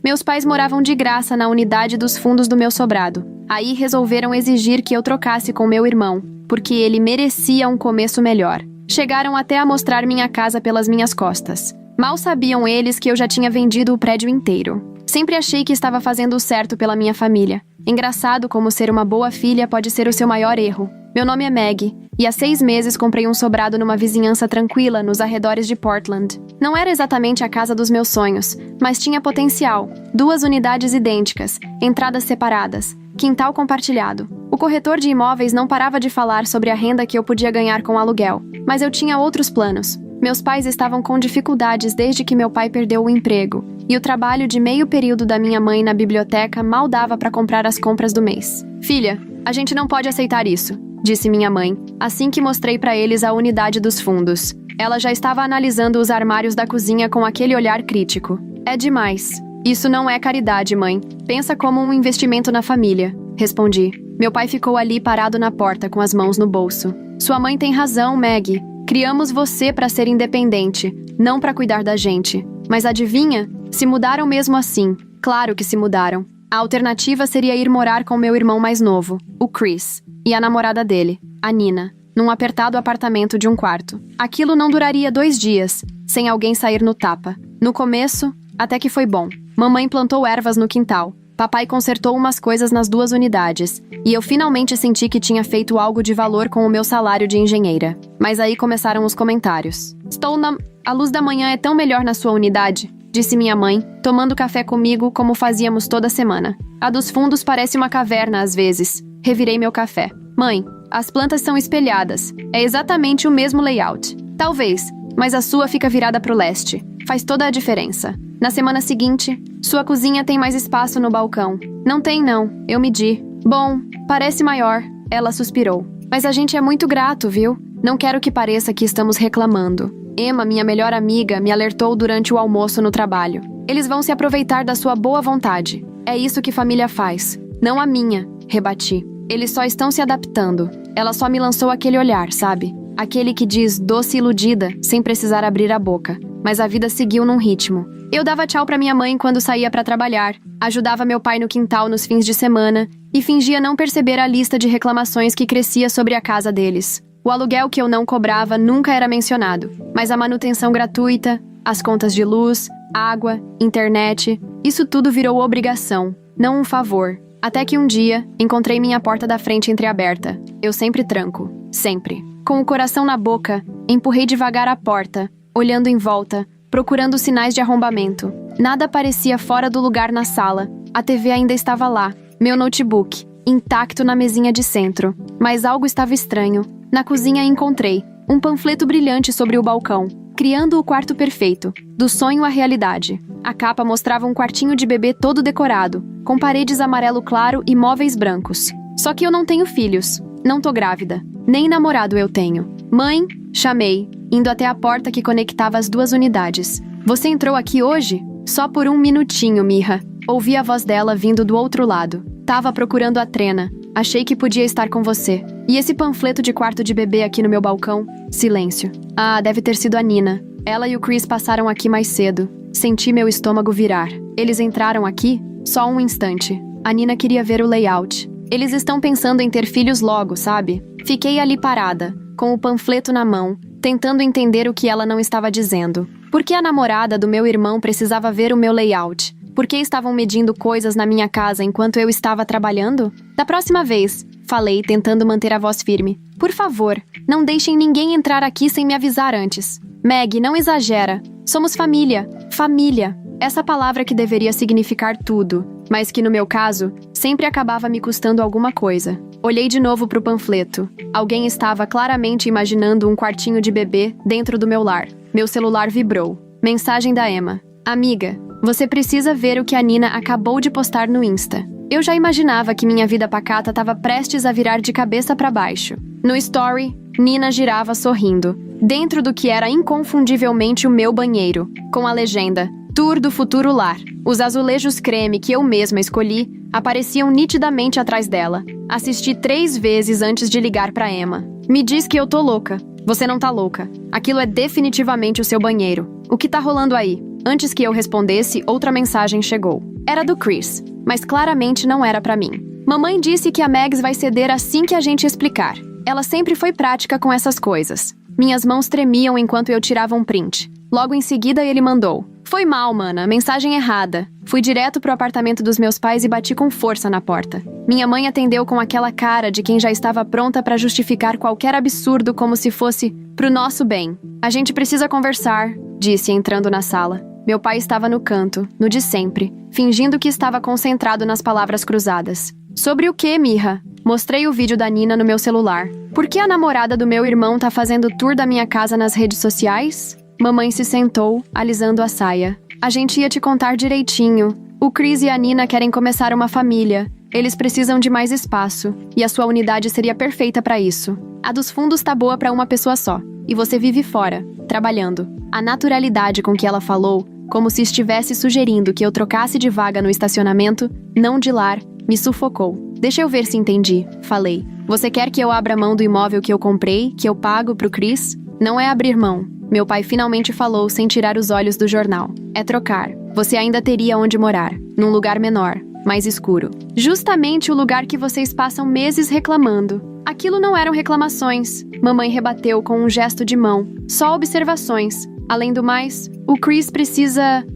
Meus pais moravam de graça na unidade dos fundos do meu sobrado. Aí resolveram exigir que eu trocasse com meu irmão, porque ele merecia um começo melhor. Chegaram até a mostrar minha casa pelas minhas costas. Mal sabiam eles que eu já tinha vendido o prédio inteiro. Sempre achei que estava fazendo o certo pela minha família. Engraçado como ser uma boa filha pode ser o seu maior erro. Meu nome é Maggie, e há 6 meses comprei um sobrado numa vizinhança tranquila nos arredores de Portland. Não era exatamente a casa dos meus sonhos, mas tinha potencial. 2 unidades idênticas, entradas separadas, quintal compartilhado. O corretor de imóveis não parava de falar sobre a renda que eu podia ganhar com o aluguel, mas eu tinha outros planos. Meus pais estavam com dificuldades desde que meu pai perdeu o emprego, e o trabalho de meio período da minha mãe na biblioteca mal dava para comprar as compras do mês. Filha, a gente não pode aceitar isso, disse minha mãe, assim que mostrei para eles a unidade dos fundos. Ela já estava analisando os armários da cozinha com aquele olhar crítico. É demais. Isso não é caridade, mãe. Pensa como um investimento na família, respondi. Meu pai ficou ali parado na porta com as mãos no bolso. Sua mãe tem razão, Maggie. Criamos você para ser independente, não para cuidar da gente. Mas adivinha? Se mudaram mesmo assim. Claro que se mudaram. A alternativa seria ir morar com meu irmão mais novo, o Chris, e a namorada dele, a Nina, num apertado apartamento de 1 quarto. Aquilo não duraria 2 dias, sem alguém sair no tapa. No começo, até que foi bom. Mamãe plantou ervas no quintal. Papai consertou umas coisas nas 2 unidades, e eu finalmente senti que tinha feito algo de valor com o meu salário de engenheira. Mas aí começaram os comentários. A luz da manhã é tão melhor na sua unidade, disse minha mãe, tomando café comigo como fazíamos toda semana. A dos fundos parece uma caverna às vezes. Revirei meu café. Mãe, as plantas são espelhadas. É exatamente o mesmo layout. Talvez, mas a sua fica virada pro leste. Faz toda a diferença. Na semana seguinte, sua cozinha tem mais espaço no balcão. Não tem não, eu medi. Bom, parece maior, ela suspirou. Mas a gente é muito grato, viu? Não quero que pareça que estamos reclamando. Emma, minha melhor amiga, me alertou durante o almoço no trabalho. Eles vão se aproveitar da sua boa vontade. É isso que família faz. Não a minha, rebati. Eles só estão se adaptando. Ela só me lançou aquele olhar, sabe? Aquele que diz doce iludida, sem precisar abrir a boca. Mas a vida seguiu num ritmo. Eu dava tchau pra minha mãe quando saía pra trabalhar, ajudava meu pai no quintal nos fins de semana e fingia não perceber a lista de reclamações que crescia sobre a casa deles. O aluguel que eu não cobrava nunca era mencionado, mas a manutenção gratuita, as contas de luz, água, internet, isso tudo virou obrigação, não um favor. Até que um dia, encontrei minha porta da frente entreaberta. Eu sempre tranco, sempre. Com o coração na boca, empurrei devagar a porta, olhando em volta, procurando sinais de arrombamento. Nada parecia fora do lugar na sala. A TV ainda estava lá, meu notebook, intacto na mesinha de centro. Mas algo estava estranho. Na cozinha encontrei um panfleto brilhante sobre o balcão, criando o quarto perfeito, do sonho à realidade. A capa mostrava um quartinho de bebê todo decorado, com paredes amarelo claro e móveis brancos. Só que eu não tenho filhos, não tô grávida, nem namorado eu tenho. Mãe, chamei, indo até a porta que conectava as 2 unidades. Você entrou aqui hoje? Só por 1 minutinho, Mirra. Ouvi a voz dela vindo do outro lado. Tava procurando a Trena. Achei que podia estar com você. E esse panfleto de quarto de bebê aqui no meu balcão? Silêncio. Ah, deve ter sido a Nina. Ela e o Chris passaram aqui mais cedo. Senti meu estômago virar. Eles entraram aqui? Só um instante. A Nina queria ver o layout. Eles estão pensando em ter filhos logo, sabe? Fiquei ali parada, com o panfleto na mão, tentando entender o que ela não estava dizendo. Por que a namorada do meu irmão precisava ver o meu layout? Por que estavam medindo coisas na minha casa enquanto eu estava trabalhando? Da próxima vez, falei, tentando manter a voz firme. Por favor, não deixem ninguém entrar aqui sem me avisar antes. Maggie, não exagera. Somos família. Família. Essa palavra que deveria significar tudo, mas que no meu caso, sempre acabava me custando alguma coisa. Olhei de novo pro panfleto. Alguém estava claramente imaginando um quartinho de bebê dentro do meu lar. Meu celular vibrou. Mensagem da Emma. Amiga, você precisa ver o que a Nina acabou de postar no Insta. Eu já imaginava que minha vida pacata estava prestes a virar de cabeça para baixo. No story, Nina girava sorrindo, dentro do que era inconfundivelmente o meu banheiro, com a legenda Tour do Futuro Lar. Os azulejos creme que eu mesma escolhi apareciam nitidamente atrás dela. Assisti 3 vezes antes de ligar para Emma. Me diz que eu tô louca. Você não tá louca. Aquilo é definitivamente o seu banheiro. O que tá rolando aí? Antes que eu respondesse, outra mensagem chegou. Era do Chris, mas claramente não era pra mim. Mamãe disse que a Megs vai ceder assim que a gente explicar. Ela sempre foi prática com essas coisas. Minhas mãos tremiam enquanto eu tirava um print. Logo em seguida, ele mandou: "Foi mal, mana, mensagem errada." Fui direto pro apartamento dos meus pais e bati com força na porta. Minha mãe atendeu com aquela cara de quem já estava pronta para justificar qualquer absurdo como se fosse pro nosso bem. "A gente precisa conversar", disse entrando na sala. Meu pai estava no canto, no de sempre, fingindo que estava concentrado nas palavras cruzadas. "Sobre o quê, Mirra?" Mostrei o vídeo da Nina no meu celular. "Por que a namorada do meu irmão tá fazendo tour da minha casa nas redes sociais?" Mamãe se sentou, alisando a saia. "A gente ia te contar direitinho. O Chris e a Nina querem começar uma família. Eles precisam de mais espaço, e a sua unidade seria perfeita para isso. A dos fundos tá boa para uma pessoa só, e você vive fora, trabalhando." A naturalidade com que ela falou, como se estivesse sugerindo que eu trocasse de vaga no estacionamento, não de lar, me sufocou. "Deixa eu ver se entendi", falei. "Você quer que eu abra mão do imóvel que eu comprei, que eu pago pro Chris?" "Não é abrir mão", meu pai finalmente falou sem tirar os olhos do jornal. "É trocar. Você ainda teria onde morar, num lugar menor, mais escuro. Justamente o lugar que vocês passam meses reclamando." Aquilo não eram reclamações. Mamãe rebateu com um gesto de mão. "Só observações. Além do mais, o Chris precisa...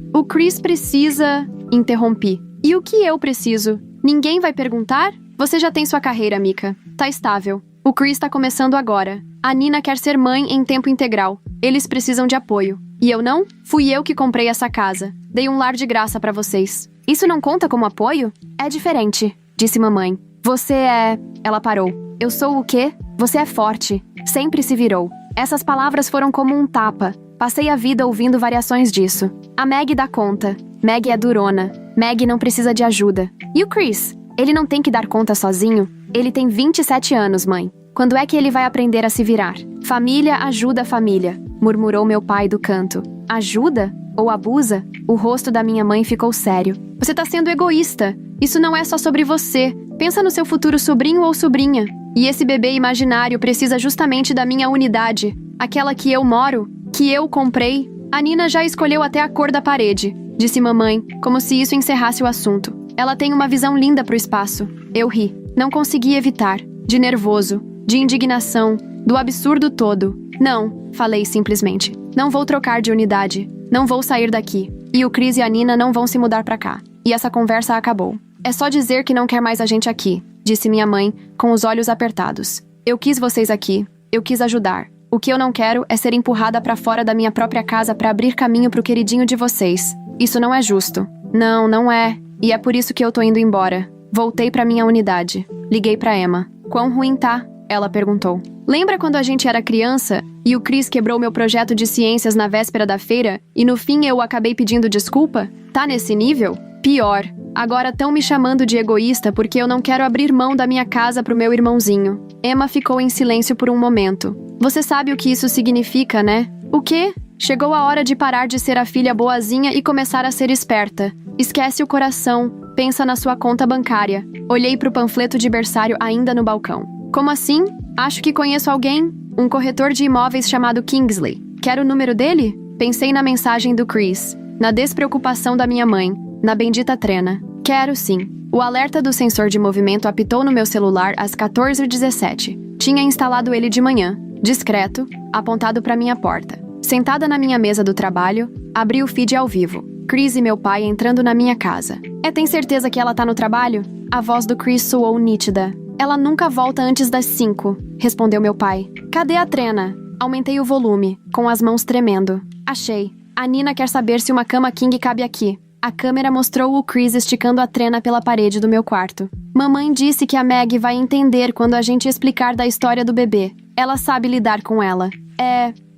Interrompi. "E o que eu preciso? Ninguém vai perguntar? Você já tem sua carreira, Mika. Tá estável. O Chris tá começando agora. A Nina quer ser mãe em tempo integral. Eles precisam de apoio. E eu não? Fui eu que comprei essa casa. Dei um lar de graça pra vocês. Isso não conta como apoio?" "É diferente", disse mamãe. "Você é..." Ela parou. "Eu sou o quê?" "Você é forte. Sempre se virou." Essas palavras foram como um tapa. Passei a vida ouvindo variações disso. "A Meg dá conta. Meg é durona. Meg não precisa de ajuda. E o Chris? Ele não tem que dar conta sozinho? Ele tem 27 anos, mãe. Quando é que ele vai aprender a se virar?" "Família ajuda a família", murmurou meu pai do canto. "Ajuda? Ou abusa?" O rosto da minha mãe ficou sério. "Você tá sendo egoísta. Isso não é só sobre você. Pensa no seu futuro sobrinho ou sobrinha. E esse bebê imaginário precisa justamente da minha unidade. Aquela que eu moro, que eu comprei." "A Nina já escolheu até a cor da parede", disse mamãe, como se isso encerrasse o assunto. "Ela tem uma visão linda pro espaço." Eu ri. Não consegui evitar. De nervoso, de indignação, do absurdo todo. "Não", falei simplesmente. "Não vou trocar de unidade. Não vou sair daqui. E o Chris e a Nina não vão se mudar pra cá." E essa conversa acabou. "É só dizer que não quer mais a gente aqui", disse minha mãe, com os olhos apertados. "Eu quis vocês aqui. Eu quis ajudar. O que eu não quero é ser empurrada pra fora da minha própria casa pra abrir caminho pro queridinho de vocês. Isso não é justo." "Não, não é. E é por isso que eu tô indo embora." Voltei pra minha unidade. Liguei pra Emma. "Quão ruim tá?" ela perguntou. "Lembra quando a gente era criança e o Chris quebrou meu projeto de ciências na véspera da feira e no fim eu acabei pedindo desculpa? Tá nesse nível? Pior. Agora tão me chamando de egoísta porque eu não quero abrir mão da minha casa pro meu irmãozinho." Emma ficou em silêncio por um momento. "Você sabe o que isso significa, né?" "O quê?" "Chegou a hora de parar de ser a filha boazinha e começar a ser esperta. Esquece o coração, pensa na sua conta bancária." Olhei pro panfleto de berçário ainda no balcão. "Como assim? Acho que conheço alguém. Um corretor de imóveis chamado Kingsley. Quer o número dele?" Pensei na mensagem do Chris, na despreocupação da minha mãe, na bendita trena. "Quero sim." O alerta do sensor de movimento apitou no meu celular às 14h17. Tinha instalado ele de manhã, discreto, apontado para minha porta. Sentada na minha mesa do trabalho, abri o feed ao vivo. Chris e meu pai entrando na minha casa. Tem certeza que ela tá no trabalho?" A voz do Chris soou nítida. "Ela nunca volta antes das 5, respondeu meu pai. "Cadê a trena?" Aumentei o volume, com as mãos tremendo. "Achei. A Nina quer saber se uma cama king cabe aqui." A câmera mostrou o Chris esticando a trena pela parede do meu quarto. "Mamãe disse que a Meg vai entender quando a gente explicar da história do bebê. Ela sabe lidar com ela."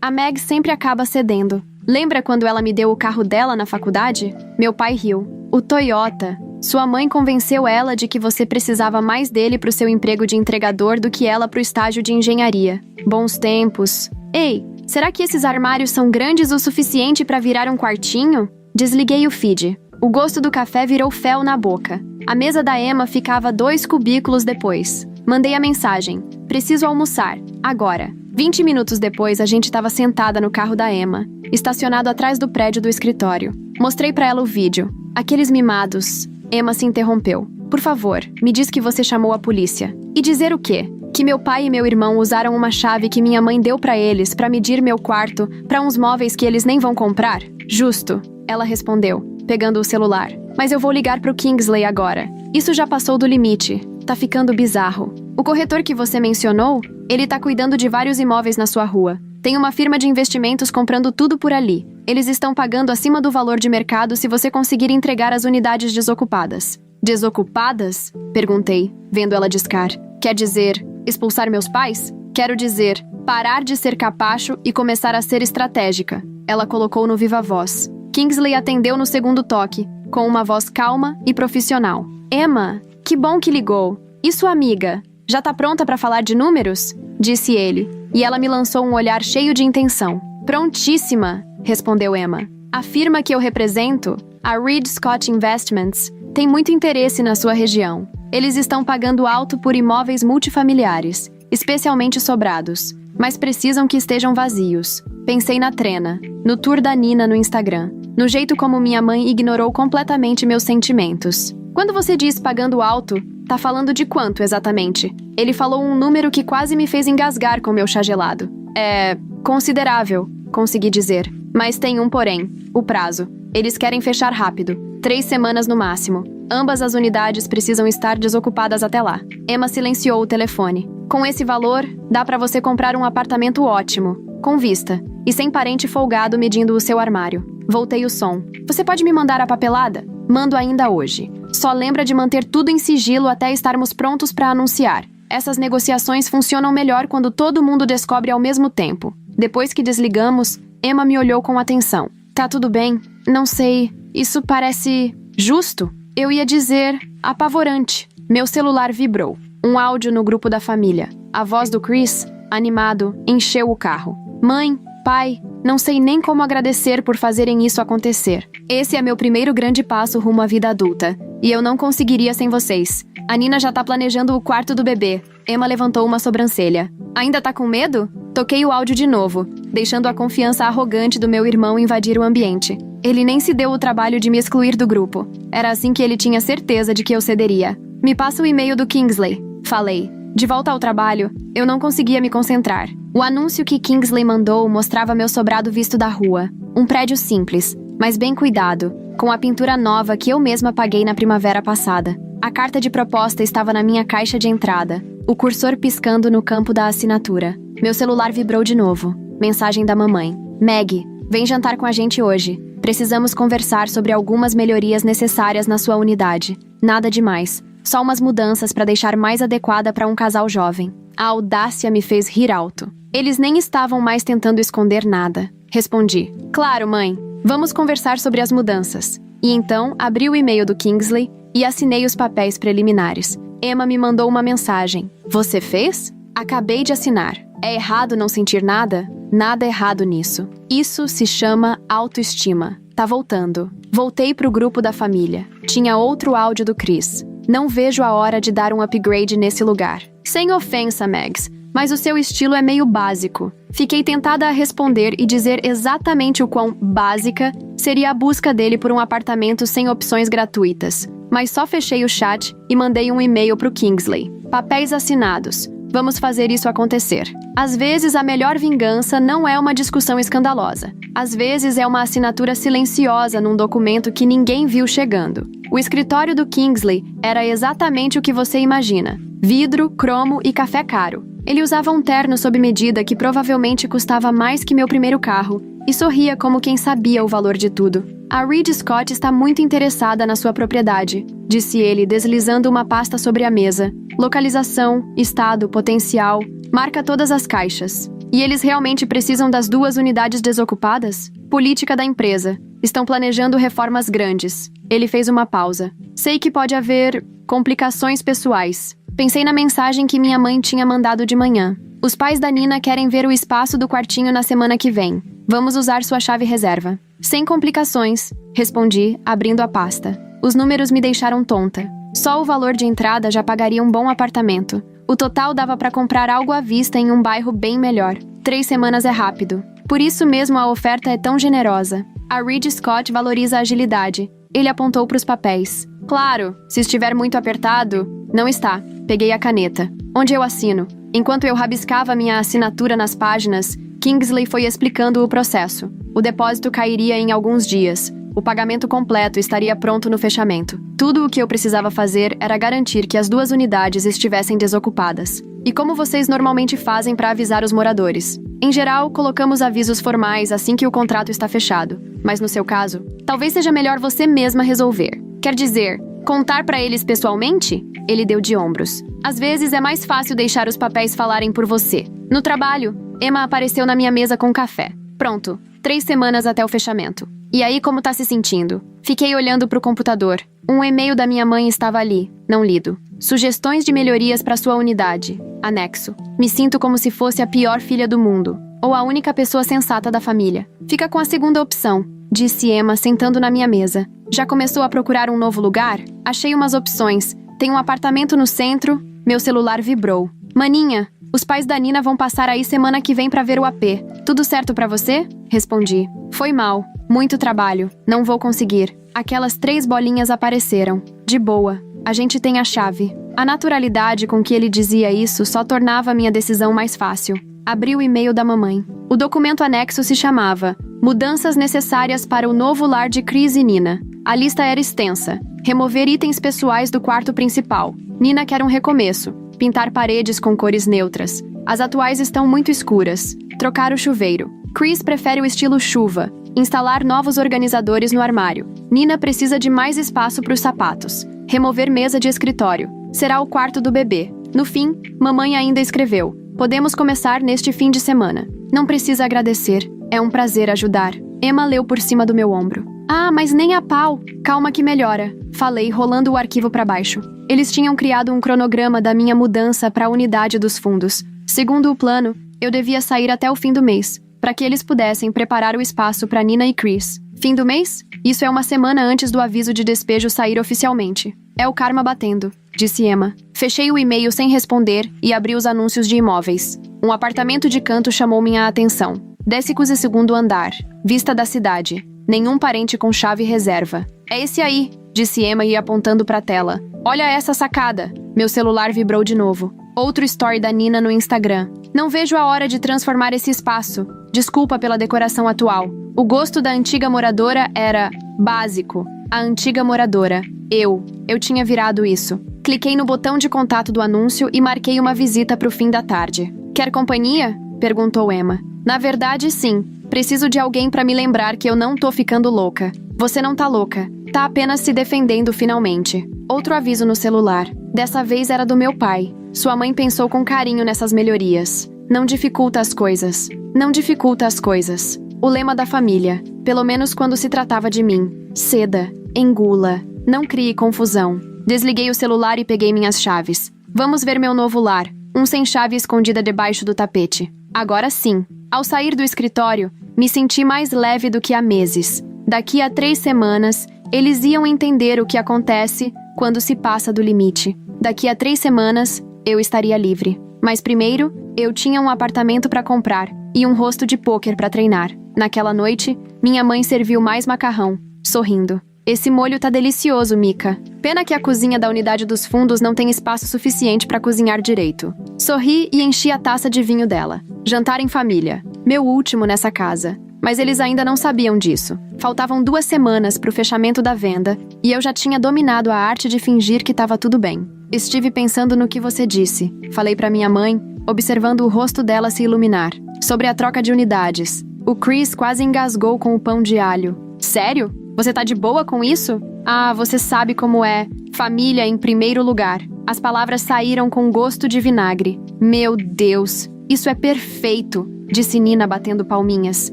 A Meg sempre acaba cedendo. "Lembra quando ela me deu o carro dela na faculdade?" Meu pai riu. "O Toyota. Sua mãe convenceu ela de que você precisava mais dele pro seu emprego de entregador do que ela pro estágio de engenharia. Bons tempos." "Ei, será que esses armários são grandes o suficiente pra virar um quartinho?" Desliguei o feed. O gosto do café virou fel na boca. A mesa da Emma ficava 2 cubículos depois. Mandei a mensagem. "Preciso almoçar. Agora." 20 minutos depois, a gente estava sentada no carro da Emma, estacionado atrás do prédio do escritório. Mostrei pra ela o vídeo. Aqueles mimados. Emma se interrompeu. Por favor, me diz que você chamou a polícia. E dizer o quê? Que meu pai e meu irmão usaram uma chave que minha mãe deu pra eles pra medir meu quarto pra uns móveis que eles nem vão comprar? Justo, ela respondeu, pegando o celular. Mas eu vou ligar pro Kingsley agora. Isso já passou do limite. Tá ficando bizarro. O corretor que você mencionou, ele tá cuidando de vários imóveis na sua rua. Tem uma firma de investimentos comprando tudo por ali. Eles estão pagando acima do valor de mercado se você conseguir entregar as unidades desocupadas. Desocupadas? Perguntei, vendo ela discar. Quer dizer, expulsar meus pais? Quero dizer, parar de ser capacho e começar a ser estratégica. Ela colocou no viva voz. Kingsley atendeu no segundo toque, com uma voz calma e profissional. Emma, que bom que ligou. E sua amiga? Já tá pronta para falar de números? Disse ele, e ela me lançou um olhar cheio de intenção. Prontíssima, respondeu Emma. A firma que eu represento, a Reed Scott Investments, tem muito interesse na sua região. Eles estão pagando alto por imóveis multifamiliares, especialmente sobrados, mas precisam que estejam vazios. Pensei na Trena, no tour da Nina no Instagram, no jeito como minha mãe ignorou completamente meus sentimentos. Quando você diz pagando alto, tá falando de quanto exatamente? Ele falou um número que quase me fez engasgar com meu chá gelado. É considerável, consegui dizer. Mas tem um porém, o prazo. Eles querem fechar rápido, 3 semanas no máximo. Ambas as unidades precisam estar desocupadas até lá. Emma silenciou o telefone. Com esse valor, dá pra você comprar um apartamento ótimo, com vista, e sem parente folgado medindo o seu armário. Voltei o som. Você pode me mandar a papelada? Mando ainda hoje. Só lembra de manter tudo em sigilo até estarmos prontos pra anunciar. Essas negociações funcionam melhor quando todo mundo descobre ao mesmo tempo. Depois que desligamos, Emma me olhou com atenção. Tá tudo bem? Não sei. Isso parece justo? Eu ia dizer apavorante. Meu celular vibrou. Um áudio no grupo da família. A voz do Chris, animado, encheu o carro. Mãe, pai, não sei nem como agradecer por fazerem isso acontecer. Esse é meu primeiro grande passo rumo à vida adulta. E eu não conseguiria sem vocês. A Nina já tá planejando o quarto do bebê. Emma levantou uma sobrancelha. Ainda tá com medo? Toquei o áudio de novo, deixando a confiança arrogante do meu irmão invadir o ambiente. Ele nem se deu o trabalho de me excluir do grupo. Era assim que ele tinha certeza de que eu cederia. Me passa o e-mail do Kingsley, falei. De volta ao trabalho, eu não conseguia me concentrar. O anúncio que Kingsley mandou mostrava meu sobrado visto da rua. Um prédio simples, mas bem cuidado, com a pintura nova que eu mesma paguei na primavera passada. A carta de proposta estava na minha caixa de entrada, o cursor piscando no campo da assinatura. Meu celular vibrou de novo. Mensagem da mamãe. Maggie, vem jantar com a gente hoje. Precisamos conversar sobre algumas melhorias necessárias na sua unidade. Nada demais. Só umas mudanças para deixar mais adequada para um casal jovem. A audácia me fez rir alto. Eles nem estavam mais tentando esconder nada. Respondi. Claro, mãe. Vamos conversar sobre as mudanças. E então, abri o e-mail do Kingsley e assinei os papéis preliminares. Emma me mandou uma mensagem. Você fez? Acabei de assinar. É errado não sentir nada? Nada errado nisso. Isso se chama autoestima. Tá voltando. Voltei pro grupo da família. Tinha outro áudio do Chris. Não vejo a hora de dar um upgrade nesse lugar. Sem ofensa, Mags, mas o seu estilo é meio básico. Fiquei tentada a responder e dizer exatamente o quão básica seria a busca dele por um apartamento sem opções gratuitas. Mas só fechei o chat e mandei um e-mail pro Kingsley. Papéis assinados. Vamos fazer isso acontecer. Às vezes, a melhor vingança não é uma discussão escandalosa. Às vezes, é uma assinatura silenciosa num documento que ninguém viu chegando. O escritório do Kingsley era exatamente o que você imagina. Vidro, cromo e café caro. Ele usava um terno sob medida que provavelmente custava mais que meu primeiro carro e sorria como quem sabia o valor de tudo. A Reed Scott está muito interessada na sua propriedade, disse ele, deslizando uma pasta sobre a mesa. Localização, estado, potencial, marca todas as caixas. E eles realmente precisam das 2 unidades desocupadas? Política da empresa. Estão planejando reformas grandes. Ele fez uma pausa. Sei que pode haver complicações pessoais. Pensei na mensagem que minha mãe tinha mandado de manhã. Os pais da Nina querem ver o espaço do quartinho na semana que vem. Vamos usar sua chave reserva. Sem complicações, respondi, abrindo a pasta. Os números me deixaram tonta. Só o valor de entrada já pagaria um bom apartamento. O total dava para comprar algo à vista em um bairro bem melhor. 3 semanas é rápido. Por isso mesmo a oferta é tão generosa. A Reed Scott valoriza a agilidade. Ele apontou para os papéis. Claro, se estiver muito apertado... Não está. Peguei a caneta. Onde eu assino? Enquanto eu rabiscava minha assinatura nas páginas, Kingsley foi explicando o processo. O depósito cairia em alguns dias. O pagamento completo estaria pronto no fechamento. Tudo o que eu precisava fazer era garantir que as 2 unidades estivessem desocupadas. E como vocês normalmente fazem para avisar os moradores? Em geral, colocamos avisos formais assim que o contrato está fechado. Mas no seu caso, talvez seja melhor você mesma resolver. Quer dizer, contar para eles pessoalmente? Ele deu de ombros. Às vezes é mais fácil deixar os papéis falarem por você. No trabalho, Emma apareceu na minha mesa com café. Pronto, 3 semanas até o fechamento. E aí, como tá se sentindo? Fiquei olhando pro computador. Um e-mail da minha mãe estava ali, não lido. Sugestões de melhorias para sua unidade. Anexo. Me sinto como se fosse a pior filha do mundo. Ou a única pessoa sensata da família. Fica com a segunda opção, disse Emma, sentando na minha mesa. Já começou a procurar um novo lugar? Achei umas opções. Tem um apartamento no centro. Meu celular vibrou. Maninha, os pais da Nina vão passar aí semana que vem pra ver o AP. Tudo certo pra você? Respondi. Foi mal. Muito trabalho. Não vou conseguir. Aquelas 3 bolinhas apareceram. De boa. A gente tem a chave. A naturalidade com que ele dizia isso só tornava minha decisão mais fácil. Abri o e-mail da mamãe. O documento anexo se chamava Mudanças necessárias para o novo lar de Chris e Nina. A lista era extensa. Remover itens pessoais do quarto principal. Nina quer um recomeço. Pintar paredes com cores neutras. As atuais estão muito escuras. Trocar o chuveiro. Chris prefere o estilo chuva. Instalar novos organizadores no armário. Nina precisa de mais espaço para os sapatos. Remover mesa de escritório. Será o quarto do bebê. No fim, mamãe ainda escreveu. Podemos começar neste fim de semana. Não precisa agradecer. É um prazer ajudar. Emma leu por cima do meu ombro. Ah, mas nem a pau. Calma que melhora. Falei, rolando o arquivo para baixo. Eles tinham criado um cronograma da minha mudança para a unidade dos fundos. Segundo o plano, eu devia sair até o fim do mês, para que eles pudessem preparar o espaço para Nina e Chris. Fim do mês? Isso é uma semana antes do aviso de despejo sair oficialmente. É o karma batendo, disse Emma. Fechei o e-mail sem responder e abri os anúncios de imóveis. Um apartamento de canto chamou minha atenção. 12º andar. Vista da cidade. Nenhum parente com chave reserva. É esse aí, disse Emma e apontando para a tela. Olha essa sacada. Meu celular vibrou de novo. Outro story da Nina no Instagram. Não vejo a hora de transformar esse espaço. Desculpa pela decoração atual. O gosto da antiga moradora era básico. A antiga moradora. Eu tinha virado isso. Cliquei no botão de contato do anúncio e marquei uma visita pro fim da tarde. Quer companhia? Perguntou Emma. Na verdade, sim. Preciso de alguém pra me lembrar que eu não tô ficando louca. Você não tá louca. Tá apenas se defendendo finalmente. Outro aviso no celular. Dessa vez era do meu pai. Sua mãe pensou com carinho nessas melhorias. Não dificulta as coisas. Não dificulta as coisas. O lema da família. Pelo menos quando se tratava de mim. Ceda. Engula. Não crie confusão. Desliguei o celular e peguei minhas chaves. Vamos ver meu novo lar. Um sem chave escondida debaixo do tapete. Agora sim. Ao sair do escritório, me senti mais leve do que há meses. Daqui a 3 semanas, eles iam entender o que acontece quando se passa do limite. Daqui a 3 semanas, eu estaria livre. Mas primeiro, eu tinha um apartamento para comprar e um rosto de pôquer para treinar. Naquela noite, minha mãe serviu mais macarrão, sorrindo. Esse molho tá delicioso, Mika. Pena que a cozinha da unidade dos fundos não tem espaço suficiente para cozinhar direito. Sorri e enchi a taça de vinho dela. Jantar em família. Meu último nessa casa. Mas eles ainda não sabiam disso. Faltavam 2 semanas pro fechamento da venda e eu já tinha dominado a arte de fingir que estava tudo bem. Estive pensando no que você disse. Falei pra minha mãe, observando o rosto dela se iluminar. Sobre a troca de unidades. O Chris quase engasgou com o pão de alho. Sério? Você tá de boa com isso? Ah, você sabe como é. Família em primeiro lugar. As palavras saíram com gosto de vinagre. Meu Deus, isso é perfeito, disse Nina batendo palminhas.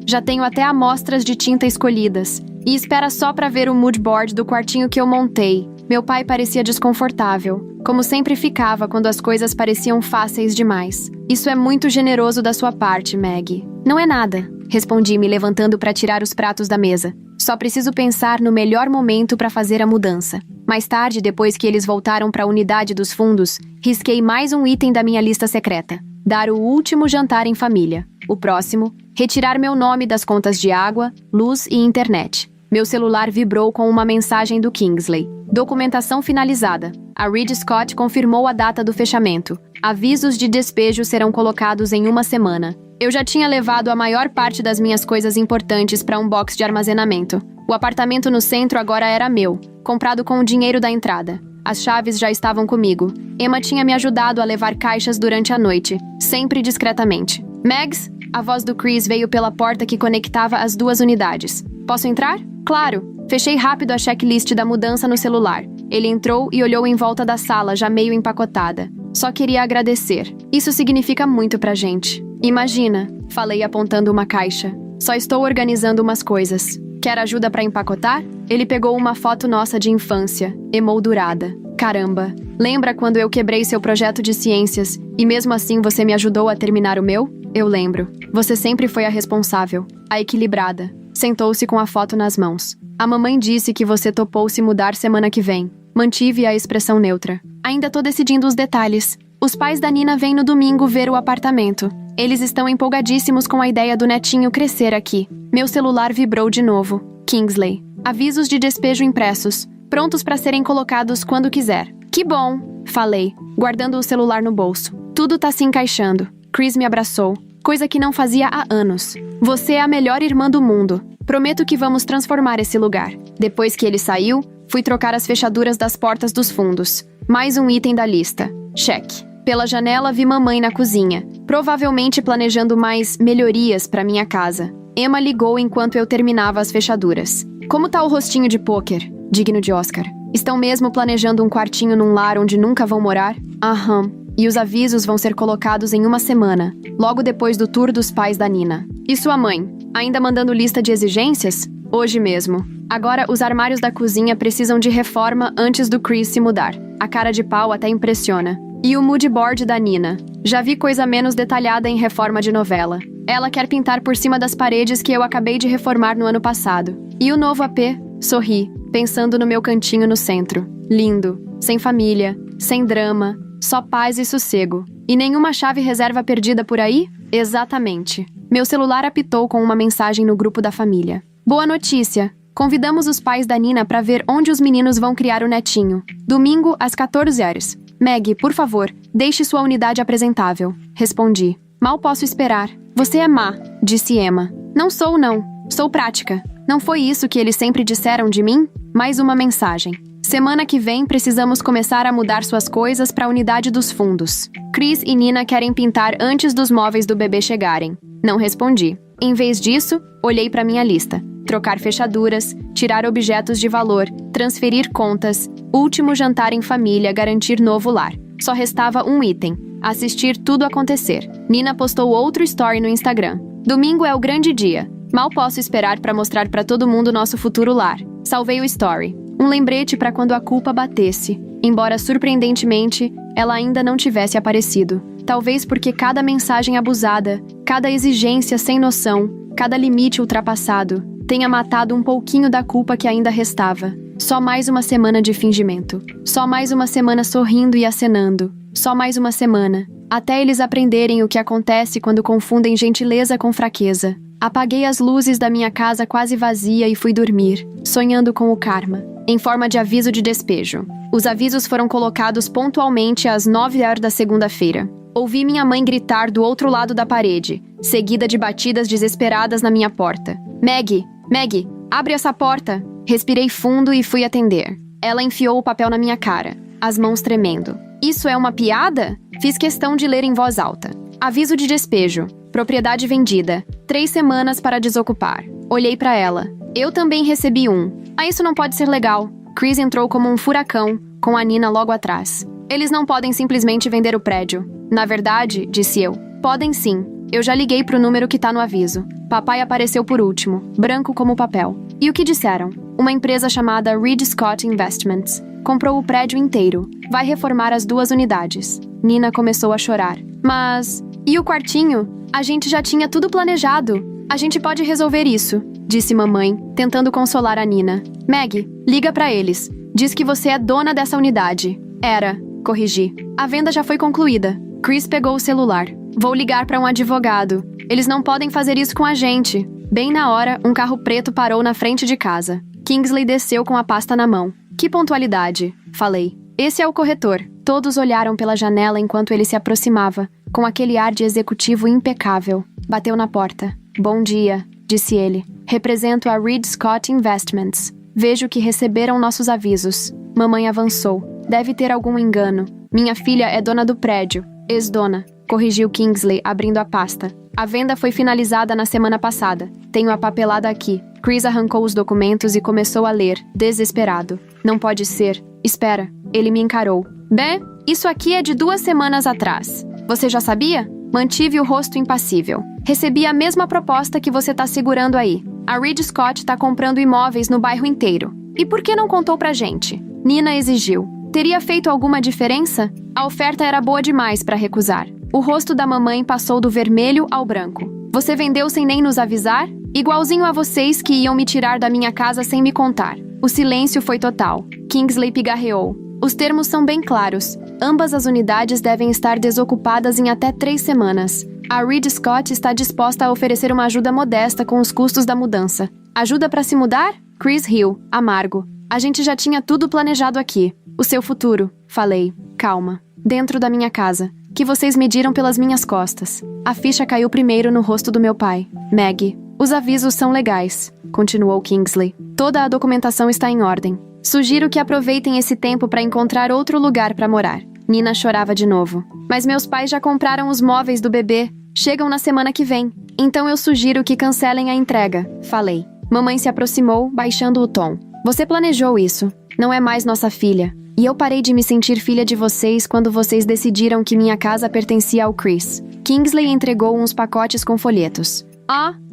Já tenho até amostras de tinta escolhidas. E espera só pra ver o mood board do quartinho que eu montei. Meu pai parecia desconfortável, como sempre ficava quando as coisas pareciam fáceis demais. Isso é muito generoso da sua parte, Maggie. Não é nada, respondi, me levantando para tirar os pratos da mesa. Só preciso pensar no melhor momento para fazer a mudança. Mais tarde, depois que eles voltaram para a unidade dos fundos, risquei mais um item da minha lista secreta. dar o último jantar em família. O próximo, retirar meu nome das contas de água, luz e internet. Meu celular vibrou com uma mensagem do Kingsley. Documentação finalizada. A Reed Scott confirmou a data do fechamento. Avisos de despejo serão colocados em uma semana. Eu já tinha levado a maior parte das minhas coisas importantes para um box de armazenamento. O apartamento no centro agora era meu, comprado com o dinheiro da entrada. As chaves já estavam comigo. Emma tinha me ajudado a levar caixas durante a noite, sempre discretamente. Megs, a voz do Chris veio pela porta que conectava as duas unidades. Posso entrar? Claro. Fechei rápido a checklist da mudança no celular. Ele entrou e olhou em volta da sala, já meio empacotada. Só queria agradecer. Isso significa muito pra gente. Imagina, falei apontando uma caixa. Só estou organizando umas coisas. Quer ajuda pra empacotar? Ele pegou uma foto nossa de infância, emoldurada. Caramba, lembra quando eu quebrei seu projeto de ciências e mesmo assim você me ajudou a terminar o meu? Eu lembro. Você sempre foi a responsável, a equilibrada. Sentou-se com a foto nas mãos. A mamãe disse que você topou se mudar semana que vem. Mantive a expressão neutra. Ainda tô decidindo os detalhes. Os pais da Nina vêm no domingo ver o apartamento. Eles estão empolgadíssimos com a ideia do netinho crescer aqui. Meu celular vibrou de novo. Kingsley. Avisos de despejo impressos, prontos para serem colocados quando quiser. Que bom, falei, guardando o celular no bolso. Tudo tá se encaixando. Chris me abraçou, coisa que não fazia há anos. Você é a melhor irmã do mundo. Prometo que vamos transformar esse lugar. Depois que ele saiu, fui trocar as fechaduras das portas dos fundos. Mais um item da lista. Cheque. Pela janela vi mamãe na cozinha, provavelmente planejando mais melhorias para minha casa. Emma ligou enquanto eu terminava as fechaduras. Como tá o rostinho de pôquer? Digno de Oscar. Estão mesmo planejando um quartinho num lar onde nunca vão morar? Aham. E os avisos vão ser colocados em uma semana, logo depois do tour dos pais da Nina. E sua mãe? Ainda mandando lista de exigências? Hoje mesmo. Agora, os armários da cozinha precisam de reforma antes do Chris se mudar. A cara de pau até impressiona. E o mood board da Nina? Já vi coisa menos detalhada em reforma de novela. Ela quer pintar por cima das paredes que eu acabei de reformar no ano passado. E o novo AP? Sorri, pensando no meu cantinho no centro. Lindo. Sem família. Sem drama. Só paz e sossego. E nenhuma chave reserva perdida por aí? Exatamente. Meu celular apitou com uma mensagem no grupo da família. Boa notícia! Convidamos os pais da Nina para ver onde os meninos vão criar o netinho. Domingo, às 14 horas. Meg, por favor, deixe sua unidade apresentável. Respondi. Mal posso esperar. Você é má, disse Emma. Não sou, não. Sou prática. Não foi isso que eles sempre disseram de mim? Mais uma mensagem. Semana que vem precisamos começar a mudar suas coisas para a unidade dos fundos. Chris e Nina querem pintar antes dos móveis do bebê chegarem. Não respondi. Em vez disso, olhei para minha lista. Trocar fechaduras, tirar objetos de valor, transferir contas, último jantar em família, garantir novo lar. Só restava um item: assistir tudo acontecer. Nina postou outro story no Instagram. Domingo é o grande dia. Mal posso esperar para mostrar para todo mundo nosso futuro lar. Salvei o story. Um lembrete para quando a culpa batesse. Embora surpreendentemente, ela ainda não tivesse aparecido. Talvez porque cada mensagem abusada, cada exigência sem noção, cada limite ultrapassado, tenha matado um pouquinho da culpa que ainda restava. Só mais uma semana de fingimento. Só mais uma semana sorrindo e acenando. Só mais uma semana. Até eles aprenderem o que acontece quando confundem gentileza com fraqueza. Apaguei as luzes da minha casa quase vazia e fui dormir, sonhando com o karma, em forma de aviso de despejo. Os avisos foram colocados pontualmente às 9 horas da segunda-feira. Ouvi minha mãe gritar do outro lado da parede, seguida de batidas desesperadas na minha porta. Meg, Meg, abre essa porta! Respirei fundo e fui atender. Ela enfiou o papel na minha cara, as mãos tremendo. Isso é uma piada? Fiz questão de ler em voz alta. Aviso de despejo. Propriedade vendida. 3 semanas para desocupar. Olhei para ela. Eu também recebi um. Ah, isso não pode ser legal. Chris entrou como um furacão, com a Nina logo atrás. Eles não podem simplesmente vender o prédio. Na verdade, disse eu, podem sim. Eu já liguei pro número que tá no aviso. Papai apareceu por último, branco como papel. E o que disseram? Uma empresa chamada Reed Scott Investments comprou o prédio inteiro. Vai reformar as 2 unidades. Nina começou a chorar. Mas... e o quartinho? A gente já tinha tudo planejado. A gente pode resolver isso, disse mamãe, tentando consolar a Nina. Meg, liga pra eles. Diz que você é dona dessa unidade. Era, corrigi. A venda já foi concluída. Chris pegou o celular. Vou ligar para um advogado. Eles não podem fazer isso com a gente. Bem na hora, um carro preto parou na frente de casa. Kingsley desceu com a pasta na mão. Que pontualidade, falei. Esse é o corretor. Todos olharam pela janela enquanto ele se aproximava, com aquele ar de executivo impecável. Bateu na porta. Bom dia, disse ele. Represento a Reed Scott Investments. Vejo que receberam nossos avisos. Mamãe avançou. Deve ter algum engano. Minha filha é dona do prédio. Ex-dona, corrigiu Kingsley, abrindo a pasta. A venda foi finalizada na semana passada. Tenho a papelada aqui. Chris arrancou os documentos e começou a ler, desesperado. Não pode ser. Espera. Ele me encarou. Bem, isso aqui é de 2 semanas atrás. Você já sabia? Mantive o rosto impassível. Recebi a mesma proposta que você tá segurando aí. A Reed Scott tá comprando imóveis no bairro inteiro. E por que não contou pra gente? Nina exigiu. Teria feito alguma diferença? A oferta era boa demais pra recusar. O rosto da mamãe passou do vermelho ao branco. Você vendeu sem nem nos avisar? Igualzinho a vocês que iam me tirar da minha casa sem me contar. O silêncio foi total. Kingsley pigarreou. Os termos são bem claros. Ambas as unidades devem estar desocupadas em até 3 semanas. A Reed Scott está disposta a oferecer uma ajuda modesta com os custos da mudança. Ajuda para se mudar? Chris riu, amargo. A gente já tinha tudo planejado aqui. O seu futuro, falei. Calma. Dentro da minha casa. Que vocês mediram pelas minhas costas. A ficha caiu primeiro no rosto do meu pai. Maggie. Os avisos são legais, continuou Kingsley. Toda a documentação está em ordem. Sugiro que aproveitem esse tempo para encontrar outro lugar para morar. Nina chorava de novo. Mas meus pais já compraram os móveis do bebê. Chegam na semana que vem. Então eu sugiro que cancelem a entrega, falei. Mamãe se aproximou, baixando o tom. Você planejou isso. Não é mais nossa filha. E eu parei de me sentir filha de vocês quando vocês decidiram que minha casa pertencia ao Chris. Kingsley entregou uns pacotes com folhetos.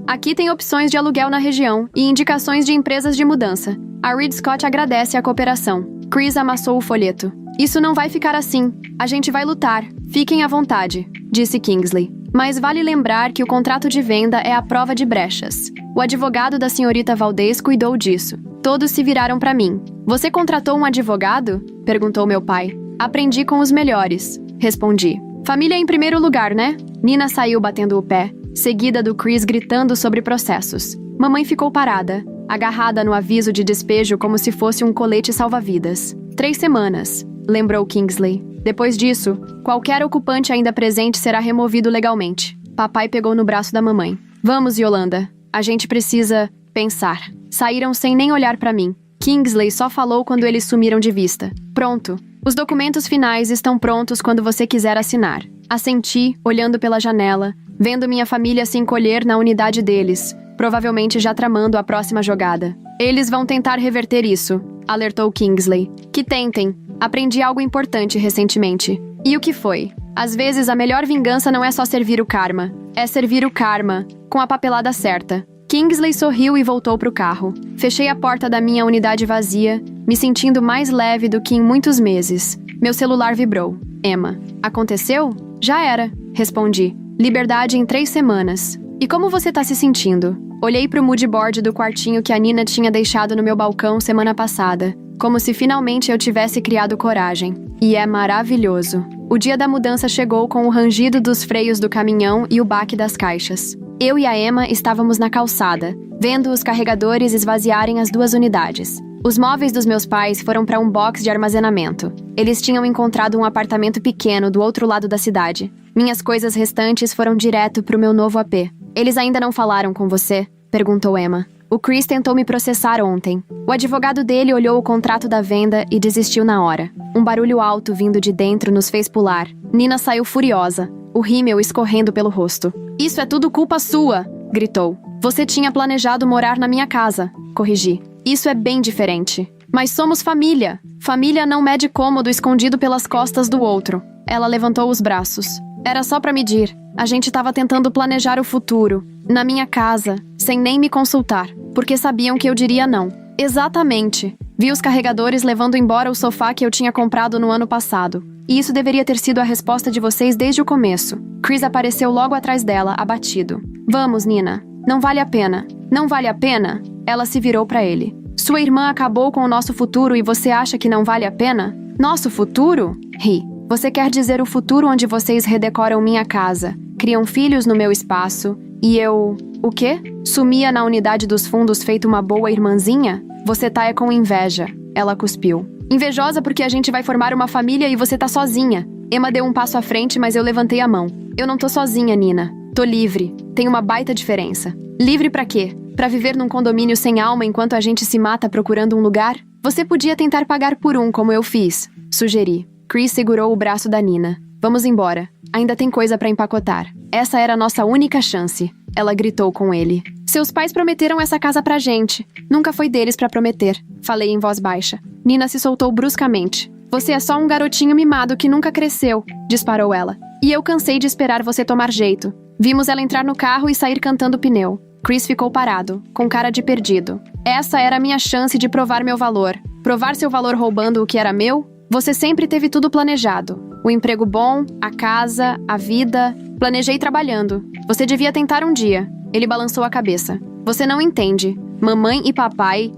Aqui tem opções de aluguel na região e indicações de empresas de mudança. A Reed Scott agradece a cooperação. Chris amassou o folheto. Isso não vai ficar assim. A gente vai lutar. Fiquem à vontade, disse Kingsley. Mas vale lembrar que o contrato de venda é a prova de brechas. O advogado da senhorita Valdez cuidou disso. Todos se viraram para mim. Você contratou um advogado? Perguntou meu pai. Aprendi com os melhores, respondi. Família em primeiro lugar, né? Nina saiu batendo o pé, seguida do Chris gritando sobre processos. Mamãe ficou parada, agarrada no aviso de despejo como se fosse um colete salva-vidas. 3 semanas, lembrou Kingsley. Depois disso, qualquer ocupante ainda presente será removido legalmente. Papai pegou no braço da mamãe. Vamos, Yolanda. A gente precisa pensar. Saíram sem nem olhar para mim. Kingsley só falou quando eles sumiram de vista. Pronto. Os documentos finais estão prontos quando você quiser assinar. Assenti, olhando pela janela, vendo minha família se encolher na unidade deles, provavelmente já tramando a próxima jogada. Eles vão tentar reverter isso, alertou Kingsley. Que tentem. Aprendi algo importante recentemente. E o que foi? Às vezes a melhor vingança não é só servir o karma. É servir o karma, com a papelada certa. Kingsley sorriu e voltou pro carro. Fechei a porta da minha unidade vazia, me sentindo mais leve do que em muitos meses. Meu celular vibrou. Emma. Aconteceu? Já era, respondi. Liberdade em 3 semanas. E como você tá se sentindo? Olhei pro mood board do quartinho que a Nina tinha deixado no meu balcão semana passada, como se finalmente eu tivesse criado coragem. E é maravilhoso. O dia da mudança chegou com o rangido dos freios do caminhão e o baque das caixas. Eu e a Emma estávamos na calçada, vendo os carregadores esvaziarem as 2 unidades. Os móveis dos meus pais foram para um box de armazenamento. Eles tinham encontrado um apartamento pequeno do outro lado da cidade. Minhas coisas restantes foram direto pro meu novo AP. Eles ainda não falaram com você? Perguntou Emma. O Chris tentou me processar ontem. O advogado dele olhou o contrato da venda e desistiu na hora. Um barulho alto vindo de dentro nos fez pular. Nina saiu furiosa, o rímel escorrendo pelo rosto. Isso é tudo culpa sua, gritou. Você tinha planejado morar na minha casa, corrigi. Isso é bem diferente. Mas somos família. Família não mede cômodo escondido pelas costas do outro. Ela levantou os braços. Era só pra medir. A gente tava tentando planejar o futuro. Na minha casa, sem nem me consultar. Porque sabiam que eu diria não. Exatamente. Vi os carregadores levando embora o sofá que eu tinha comprado no ano passado. E isso deveria ter sido a resposta de vocês desde o começo. Chris apareceu logo atrás dela, abatido. Vamos, Nina. Não vale a pena. Não vale a pena? Ela se virou pra ele. Sua irmã acabou com o nosso futuro e você acha que não vale a pena? Nosso futuro? Ri. Você quer dizer o futuro onde vocês redecoram minha casa, criam filhos no meu espaço, e eu... O quê? Sumia na unidade dos fundos feito uma boa irmãzinha? Você tá com inveja. Ela cuspiu. Invejosa porque a gente vai formar uma família e você tá sozinha. Emma deu um passo à frente, mas eu levantei a mão. Eu não tô sozinha, Nina. Tô livre. Tem uma baita diferença. Livre pra quê? Pra viver num condomínio sem alma enquanto a gente se mata procurando um lugar? Você podia tentar pagar por um, como eu fiz. Sugeri. Chris segurou o braço da Nina. Vamos embora. Ainda tem coisa pra empacotar. Essa era a nossa única chance. Ela gritou com ele. Seus pais prometeram essa casa pra gente. Nunca foi deles pra prometer. Falei em voz baixa. Nina se soltou bruscamente. Você é só um garotinho mimado que nunca cresceu, disparou ela. E eu cansei de esperar você tomar jeito. Vimos ela entrar no carro e sair cantando pneu. Chris ficou parado, com cara de perdido. Essa era a minha chance de provar meu valor. Provar seu valor roubando o que era meu? Você sempre teve tudo planejado. O emprego bom, a casa, a vida. Planejei trabalhando. Você devia tentar um dia. Ele balançou a cabeça. Você não entende. Mamãe e papai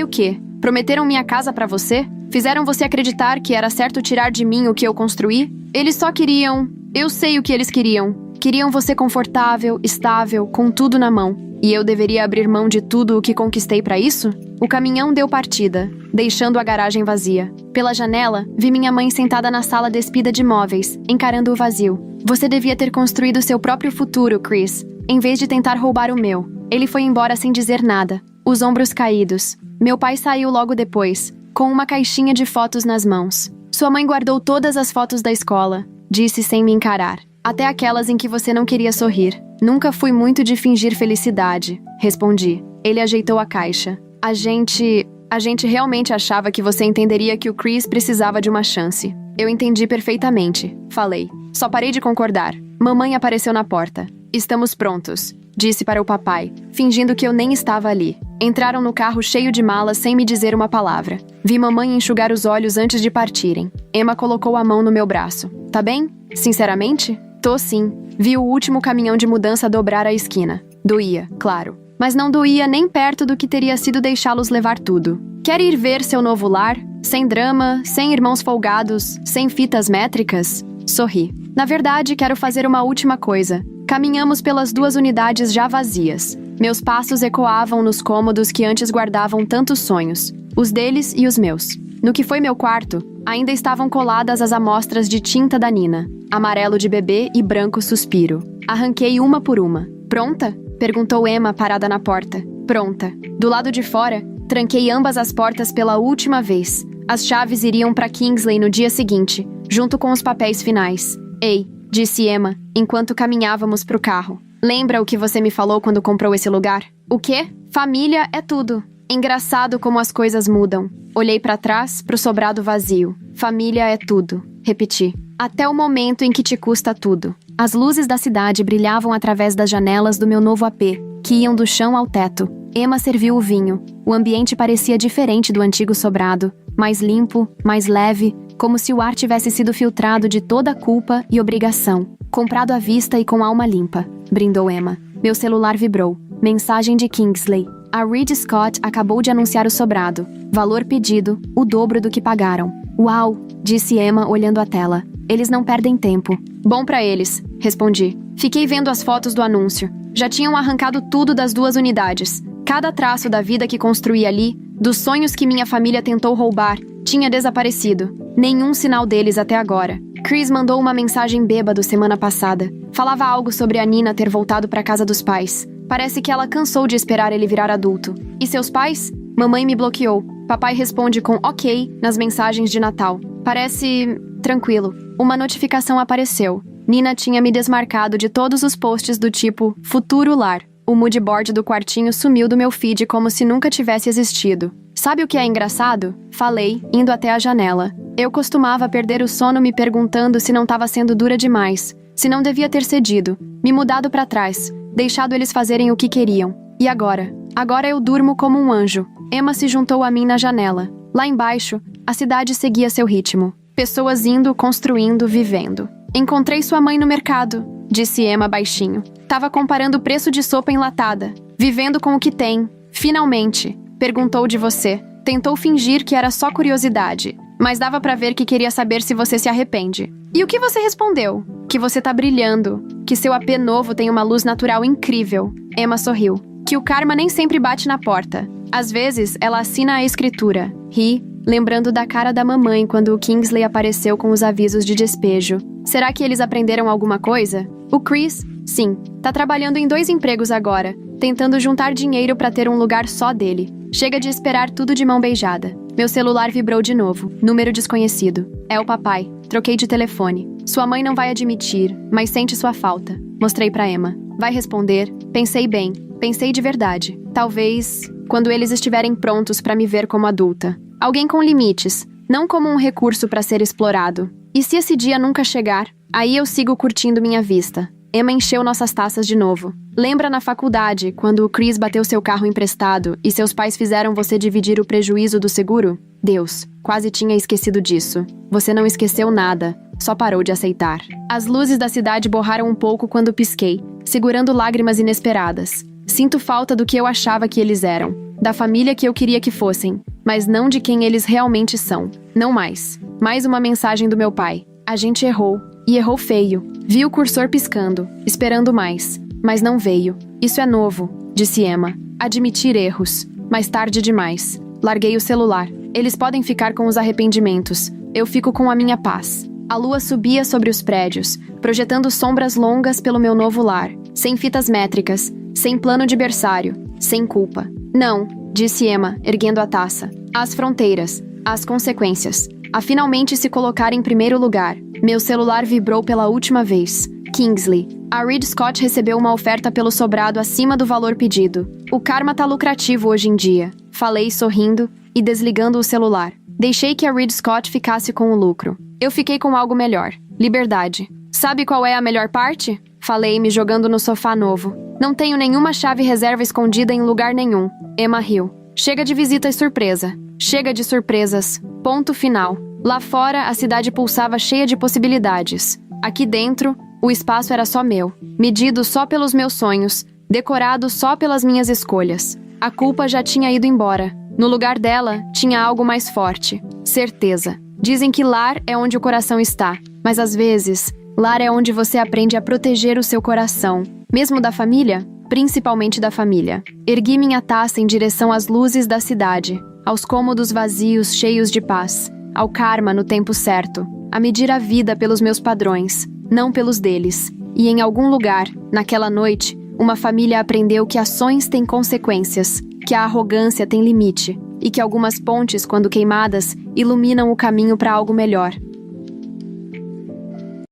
o quê? Prometeram minha casa pra você? Fizeram você acreditar que era certo tirar de mim o que eu construí? Eles só queriam... Eu sei o que eles queriam. Queriam você confortável, estável, com tudo na mão. E eu deveria abrir mão de tudo o que conquistei pra isso? O caminhão deu partida, deixando a garagem vazia. Pela janela, vi minha mãe sentada na sala despida de móveis, encarando o vazio. Você devia ter construído seu próprio futuro, Chris, em vez de tentar roubar o meu. Ele foi embora sem dizer nada, os ombros caídos. Meu pai saiu logo depois, com uma caixinha de fotos nas mãos. Sua mãe guardou todas as fotos da escola, disse sem me encarar. Até aquelas em que você não queria sorrir. Nunca fui muito de fingir felicidade, respondi. Ele ajeitou a caixa. A gente realmente achava que você entenderia que o Chris precisava de uma chance. Eu entendi perfeitamente, falei. Só parei de concordar. Mamãe apareceu na porta. Estamos prontos, disse para o papai, fingindo que eu nem estava ali. Entraram no carro cheio de malas sem me dizer uma palavra. Vi mamãe enxugar os olhos antes de partirem. Emma colocou a mão no meu braço. Tá bem? Sinceramente? Tô sim. Vi o último caminhão de mudança dobrar a esquina. Doía, claro. Mas não doía nem perto do que teria sido deixá-los levar tudo. Quer ir ver seu novo lar? Sem drama, sem irmãos folgados, sem fitas métricas? Sorri. Na verdade, quero fazer uma última coisa. Caminhamos pelas 2 unidades já vazias. Meus passos ecoavam nos cômodos que antes guardavam tantos sonhos. Os deles e os meus. No que foi meu quarto, ainda estavam coladas as amostras de tinta da Nina. Amarelo de bebê e branco suspiro. Arranquei uma por uma. Pronta? Perguntou Emma parada na porta. Pronta. Do lado de fora, tranquei ambas as portas pela última vez. As chaves iriam para Kingsley no dia seguinte, junto com os papéis finais. Ei, disse Emma, enquanto caminhávamos pro carro. Lembra o que você me falou quando comprou esse lugar? O quê? Família é tudo. Engraçado como as coisas mudam. Olhei para trás, pro sobrado vazio. Família é tudo. Repeti. Até o momento em que te custa tudo. As luzes da cidade brilhavam através das janelas do meu novo AP, que iam do chão ao teto. Emma serviu o vinho. O ambiente parecia diferente do antigo sobrado. Mais limpo, mais leve, como se o ar tivesse sido filtrado de toda a culpa e obrigação. Comprado à vista e com alma limpa. Brindou Emma. Meu celular vibrou. Mensagem de Kingsley. A Reed Scott acabou de anunciar o sobrado. Valor pedido, o dobro do que pagaram. Uau, disse Emma olhando a tela. Eles não perdem tempo. Bom pra eles, respondi. Fiquei vendo as fotos do anúncio. Já tinham arrancado tudo das 2 unidades. Cada traço da vida que construí ali, dos sonhos que minha família tentou roubar, tinha desaparecido. Nenhum sinal deles até agora. Chris mandou uma mensagem bêbado semana passada. Falava algo sobre a Nina ter voltado pra casa dos pais. Parece que ela cansou de esperar ele virar adulto. E seus pais? Mamãe me bloqueou. Papai responde com ok nas mensagens de Natal. Parece... tranquilo. Uma notificação apareceu. Nina tinha me desmarcado de todos os posts do tipo Futuro Lar. O moodboard do quartinho sumiu do meu feed como se nunca tivesse existido. Sabe o que é engraçado? Falei, indo até a janela. Eu costumava perder o sono me perguntando se não estava sendo dura demais. Se não devia ter cedido. Me mudado pra trás. Deixado eles fazerem o que queriam. E agora? Agora eu durmo como um anjo. Emma se juntou a mim na janela. Lá embaixo, a cidade seguia seu ritmo. Pessoas indo, construindo, vivendo. Encontrei sua mãe no mercado, disse Emma baixinho. Tava comparando o preço de sopa enlatada. Vivendo com o que tem. Finalmente. Perguntou de você. Tentou fingir que era só curiosidade. mas dava pra ver que queria saber se você se arrepende. E o que você respondeu? Que você tá brilhando, que seu AP novo tem uma luz natural incrível. Emma sorriu. Que o karma nem sempre bate na porta. Às vezes, ela assina a escritura. Ri, lembrando da cara da mamãe quando o Kingsley apareceu com os avisos de despejo. Será que eles aprenderam alguma coisa? O Chris, sim, tá trabalhando em 2 empregos agora, tentando juntar dinheiro pra ter um lugar só dele. Chega de esperar tudo de mão beijada. Meu celular vibrou de novo. Número desconhecido. É o papai. Troquei de telefone. Sua mãe não vai admitir, mas sente sua falta. Mostrei pra Emma. Vai responder? Pensei bem. Pensei de verdade. Talvez quando eles estiverem prontos pra me ver como adulta. Alguém com limites, não como um recurso pra ser explorado. E se esse dia nunca chegar, aí eu sigo curtindo minha vista. Emma encheu nossas taças de novo. Lembra na faculdade, quando o Chris bateu seu carro emprestado e seus pais fizeram você dividir o prejuízo do seguro? Deus, quase tinha esquecido disso. Você não esqueceu nada, só parou de aceitar. As luzes da cidade borraram um pouco quando pisquei, segurando lágrimas inesperadas. Sinto falta do que eu achava que eles eram, da família que eu queria que fossem, mas não de quem eles realmente são. Não mais. Mais uma mensagem do meu pai. A gente errou. E errou feio. Vi o cursor piscando, esperando mais. Mas não veio. Isso é novo, disse Emma. Admitir erros. Mais tarde demais. Larguei o celular. Eles podem ficar com os arrependimentos. Eu fico com a minha paz. A lua subia sobre os prédios, projetando sombras longas pelo meu novo lar. Sem fitas métricas. Sem plano de berçário. Sem culpa. Não, disse Emma, erguendo a taça. As fronteiras. As consequências. A finalmente se colocar em primeiro lugar. Meu celular vibrou pela última vez. Kingsley. A Reed Scott recebeu uma oferta pelo sobrado acima do valor pedido. O karma tá lucrativo hoje em dia. Falei sorrindo e desligando o celular. Deixei que a Reed Scott ficasse com o lucro. Eu fiquei com algo melhor. Liberdade. Sabe qual é a melhor parte? Falei, me jogando no sofá novo. Não tenho nenhuma chave reserva escondida em lugar nenhum. Emma riu. Chega de visitas surpresa. Chega de surpresas. Ponto final. Lá fora, a cidade pulsava cheia de possibilidades. Aqui dentro, o espaço era só meu. Medido só pelos meus sonhos. Decorado só pelas minhas escolhas. A culpa já tinha ido embora. No lugar dela, tinha algo mais forte. Certeza. Dizem que lar é onde o coração está. Mas às vezes, lar é onde você aprende a proteger o seu coração. Mesmo da família? Principalmente da família. Ergui minha taça em direção às luzes da cidade. Aos cômodos vazios, cheios de paz. Ao karma no tempo certo. A medir a vida pelos meus padrões, não pelos deles. E em algum lugar, naquela noite, uma família aprendeu que ações têm consequências, que a arrogância tem limite, e que algumas pontes, quando queimadas, iluminam o caminho para algo melhor.